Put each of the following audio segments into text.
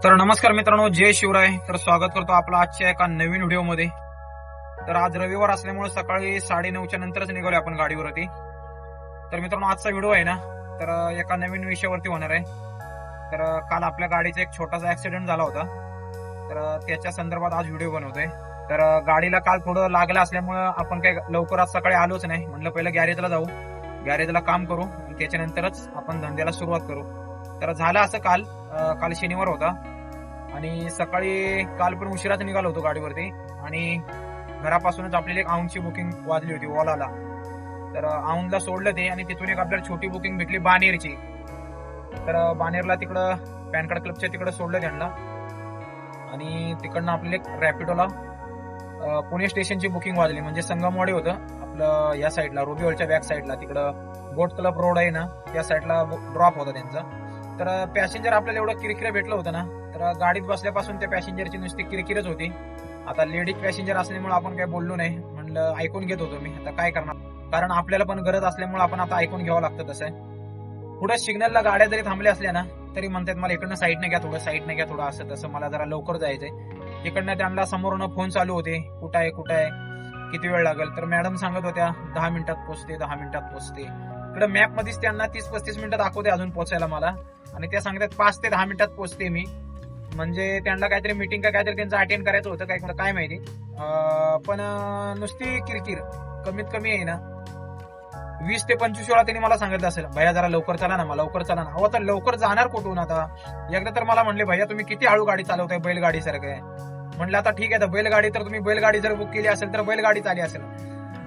तर नमस्कार मित्रांनो, जय शिवराय. तर स्वागत करतो आपलं आजच्या एका नवीन व्हिडिओमध्ये. तर आज रविवार असल्यामुळे सकाळी 9:30च्या नंतरच निघालो आपण गाडीवरती. तर मित्रांनो, आजचा व्हिडिओ आहे ना, तर एका नवीन विषयावरती होणार आहे. तर काल आपल्या गाडीचा एक छोटासा ऍक्सिडेंट झाला होता. तर त्याच्या संदर्भात आज व्हिडिओ बनवतोय. तर गाडीला काल थोडं लागलं असल्यामुळे आपण काही लवकर आज सकाळी आलोच नाही. म्हणलं पहिलं गॅरेजला जाऊ, गॅरेजला काम करू, त्याच्यानंतरच आपण धंद्याला सुरुवात करू. तर झालं असं काल शनिवार होता आणि सकाळी काल पण उशिराच निघालो होतो गाडीवरती आणि घरापासूनच आपल्याला एक औंधची बुकिंग वाजली होती ओलाला. तर औंधला सोडलं ते आणि तिथून एक आपल्याला छोटी बुकिंग भेटली बानेरची. तर बानेरला तिकडं पॅन कार्ड क्लबच्या तिकडं सोडलं त्यांना आणि तिकडनं आपल्याला एक रॅपिडोला पुणे स्टेशनची बुकिंग वाजली. म्हणजे संगमवाडी होतं आपलं, या साईडला रोबिओलच्या बॅक साईडला, तिकडं बोट क्लब रोड आहे ना, त्या साईडला ड्रॉप होता त्यांचा. तर पॅसेंजर आपल्याला एवढं किरकिर भेटलं होतं ना, तर गाडीत बसल्यापासून त्या पॅसेंजरची नुसती किरकिरच होती. आता लेडीज पॅसेंजर असल्यामुळे आपण काही बोललो नाही, म्हणलं ऐकून घेत होतो मी. आता काय करणार, कारण आपल्याला पण गरज असल्यामुळे आपण आता ऐकून घ्यावं लागतं. तसं पुढे सिग्नलला गाड्या जरी थांबल्या असल्या ना, तरी म्हणतात मला इकडनं साईडने घ्या थोडं, साईडने घ्या थोडं, असं तसं, मला जरा लवकर जायचंय. तिकडनं त्यांना समोरून फोन चालू होते, कुठं आहे, किती वेळ लागेल. तर मॅडम सांगत होत्या 10 मिनिटात पोहोचते, 10 मिनिटात पोहोचते. इकडे मॅप मध्येच त्यांना 30-35 मिनिटं दाखवते अजून पोहोचायला मला, आणि त्या सांगतात 5 ते 10 मिनिटात पोहोचते मी. म्हणजे त्यांना काहीतरी मीटिंग का काहीतरी त्यांचं अटेंड करायचं होतं काय माहिती. पण नुसती किरकिर. कमीत कमी आहे ना 20 ते 25 वेळा त्यांनी मला सांगितलं असेल, भैया जरा लवकर चला ना, मला लवकर चला ना. अहो आता लवकर जाणार कुठून आता. एकदा तर मला म्हणले, भैया तुम्ही किती हळू गाडी चालवताय, बैलगाडी सारखं आहे. म्हणलं आता ठीक आहे, तर बैलगाडी तर तुम्ही बैलगाडी जर बुक केली असेल तर बैलगाडी चाली असेल.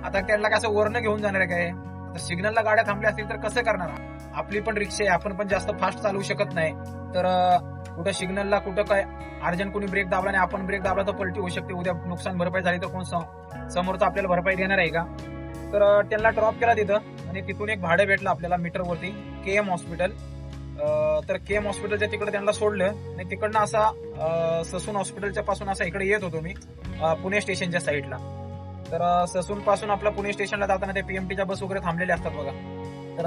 आता त्यांना कसं वरनं घेऊन जाणार आहे काय. आता सिग्नलला गाड्या थांबल्या असतील तर कसं करणार. आपली पण रिक्षा आहे, आपण पण जास्त फास्ट चालवू शकत नाही. तर कुठं सिग्नलला कुठं काय अर्जंट कोणी ब्रेक दाबला नाही, आपण ब्रेक दाबला तर पलटी होऊ शकते. उद्या नुकसान भरपाई झाली तर कोण समोरचा आपल्याला भरपाई देणार आहे का. तर त्यांना ड्रॉप केला तिथं आणि तिथून एक भाडं भेटलं आपल्याला मीटरवरती, KM हॉस्पिटल. तर KM हॉस्पिटलच्या तिकडे त्यांना सोडलं आणि तिकडनं असा ससून हॉस्पिटलच्या पासून असा इकडे येत होतो मी पुणे स्टेशनच्या साईडला. तर ससून पासून आपला पुणे स्टेशनला जाताना ते PMTच्या बस वगैरे थांबलेल्या असतात बघा. तर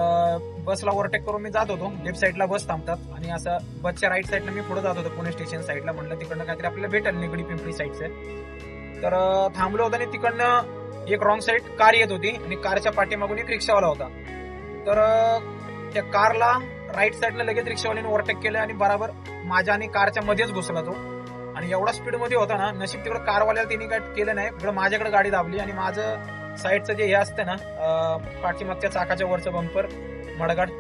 बसला ओव्हरटेक करून मी जात होतो, लेफ्ट साईडला बस थांबतात आणि असं बसच्या राईट साईडला मी पुढे जात होतो पुणे स्टेशन साईडला. म्हणलं तिकडनं काहीतरी आपल्याला भेटेल निगडी पिंपरी साईडचं. तर थांबलो होतो आणि तिकडनं एक रॉंग साईड कार येत होती आणि कारच्या पाठीमागून एक रिक्षावाला होता. तर त्या कारला राईट साईडला लगेच रिक्षावाल्याने ओव्हरटेक केलं आणि बराबर माझ्या आणि कारच्या मध्येच घुसला तो. आणि एवढा स्पीड मध्ये होता ना, नशीब तिकडे कारवाल्याला त्यांनी काय केलं नाही, तिकडे माझ्याकडे गाडी दाबली आणि माझं साईडचं जे हे असतं ना, पाठीमागच्या चाकाच्या वरचं बंपर मडगाड,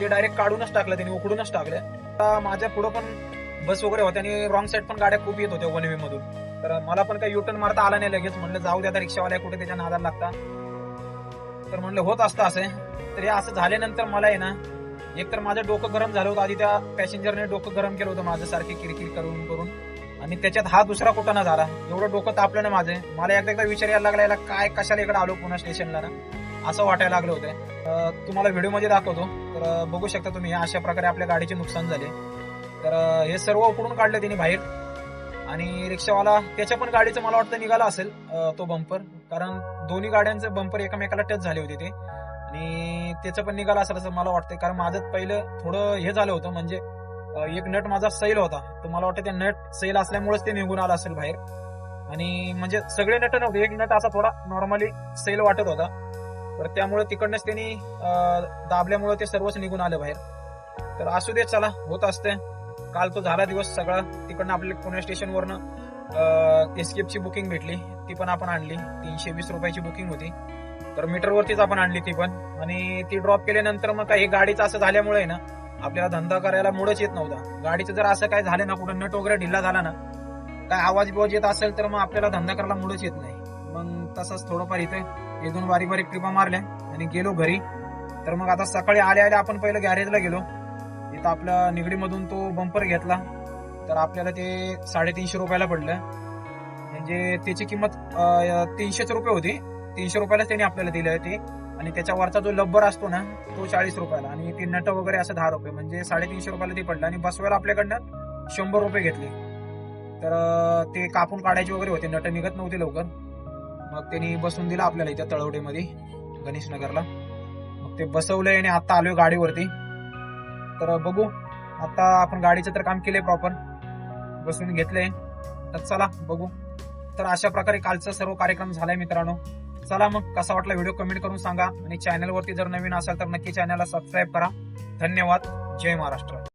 ते डायरेक्ट काढूनच टाकलं त्यांनी, उकडूनच टाकलं. माझ्या पुढे पण बस वगैरे होत्या आणि रॉंग साईड पण गाड्या खूप येत होत्या वन वे मधून. तर मला पण काही युटर्न मारता आला नाही लगेच. म्हणलं जाऊ द्या, आता रिक्षावाल्या कुठे त्याच्या नादाला लागता. तर म्हणलं होत असतं असं. तर हे असं झाल्यानंतर मला आहे ना, एक तर माझं डोकं गरम झालं होतं. आधी त्या पॅसेंजरने डोकं गरम केलं होतं माझं सारखी किरकिर करून, आणि त्याच्यात हा दुसरा कुठं झाला. एवढं डोकं तापलं ना माझं. मला एकदा विचार यायला लागला, काय कशाला इकडे आलो पुणे स्टेशनला ना, असं वाटायला लागलं होतं. तुम्हाला व्हिडिओ मध्ये दाखवतो. तर बघू शकता तुम्ही, अशा प्रकारे आपल्या गाडीचे नुकसान झाले. तर हे सर्व उकडून काढलं त्यांनी बाहेर. आणि रिक्षावाला त्याच्या पण गाडीचं मला वाटतं निघाला असेल तो बंपर, कारण दोन्ही गाड्यांचे बंपर एकमेकाला टच झाले होते ते, आणि त्याचं पण निघाला असेल असं मला वाटतं. कारण माझं पहिलं थोडं हे झालं होतं, म्हणजे एक नट माझा सैल होता, तर मला वाटतं ते नट सैल असल्यामुळेच ते निघून आला असेल बाहेर. आणि म्हणजे सगळे नट नव्हते, एक नट असा थोडा नॉर्मली सैल वाटत होता. तर त्यामुळे तिकडनंच त्यांनी दाबल्यामुळे ते सर्वच निघून आलं बाहेर. तर असू दे, चला, होत असते. काल तो झाला दिवस सगळा. तिकडनं आपल्याला पुणे स्टेशनवरनं एस्केपची बुकिंग भेटली, ती पण आपण आणली. 320 रुपयाची बुकिंग होती, तर मीटरवरतीच आपण आणली ती पण. आणि ती ड्रॉप केल्यानंतर मग काही गाडीचं असं झाल्यामुळे ना, आपल्याला धंदा करायला मूडच येत नव्हता. गाडीचं जर असं काय झालं ना, कुठं नट वगैरे ढिल्ला झाला ना, काय आवाज बिवाज येत असेल तर मग आपल्याला धंदा करायला मूडच येत नाही. मग तसंच थोडंफार इथे 1-2 बारीक ट्रिपा मारल्या आणि गेलो घरी. तर मग आता सकाळी आल्या आपण पहिलं गॅरेजला गेलो. तिथं आपल्या निगडीमधून तो बंपर घेतला. तर आपल्याला ते 350 रुपयाला पडलं. म्हणजे त्याची किंमत 300 रुपये होती. 300 रुपयालाच त्यांनी आपल्याला दिलं ते. आणि त्याच्यावरचा जो लब्बर असतो ना, तो 40 रुपयाला, आणि ते नट वगैरे असं 10 रुपये, म्हणजे 350 रुपयाला ते पडलं. आणि बसवायला आपल्याकडनं 100 रुपये घेतले. तर ते कापून काढायचे वगैरे होते, नट निघत नव्हते लवकर. मग त्यांनी बसून दिलं आपल्याला इथं तळवटेमध्ये, गणेश नगरला. मग ते बसवलंय आणि आता आलोय गाडीवरती. तर बघू, आता आपण गाडीचं तर काम केलंय प्रॉपर. बसून घेतले. तर चला बघू. तर अशा प्रकारे कालचा सर्व कार्यक्रम झालाय मित्रांनो. चला मग कसा वाटला व्हिडिओ कमेंट करून सांगा आणि चॅनलवरती जर नवीन असाल तर नक्की चॅनलला सबस्क्राईब करा. धन्यवाद. जय महाराष्ट्र.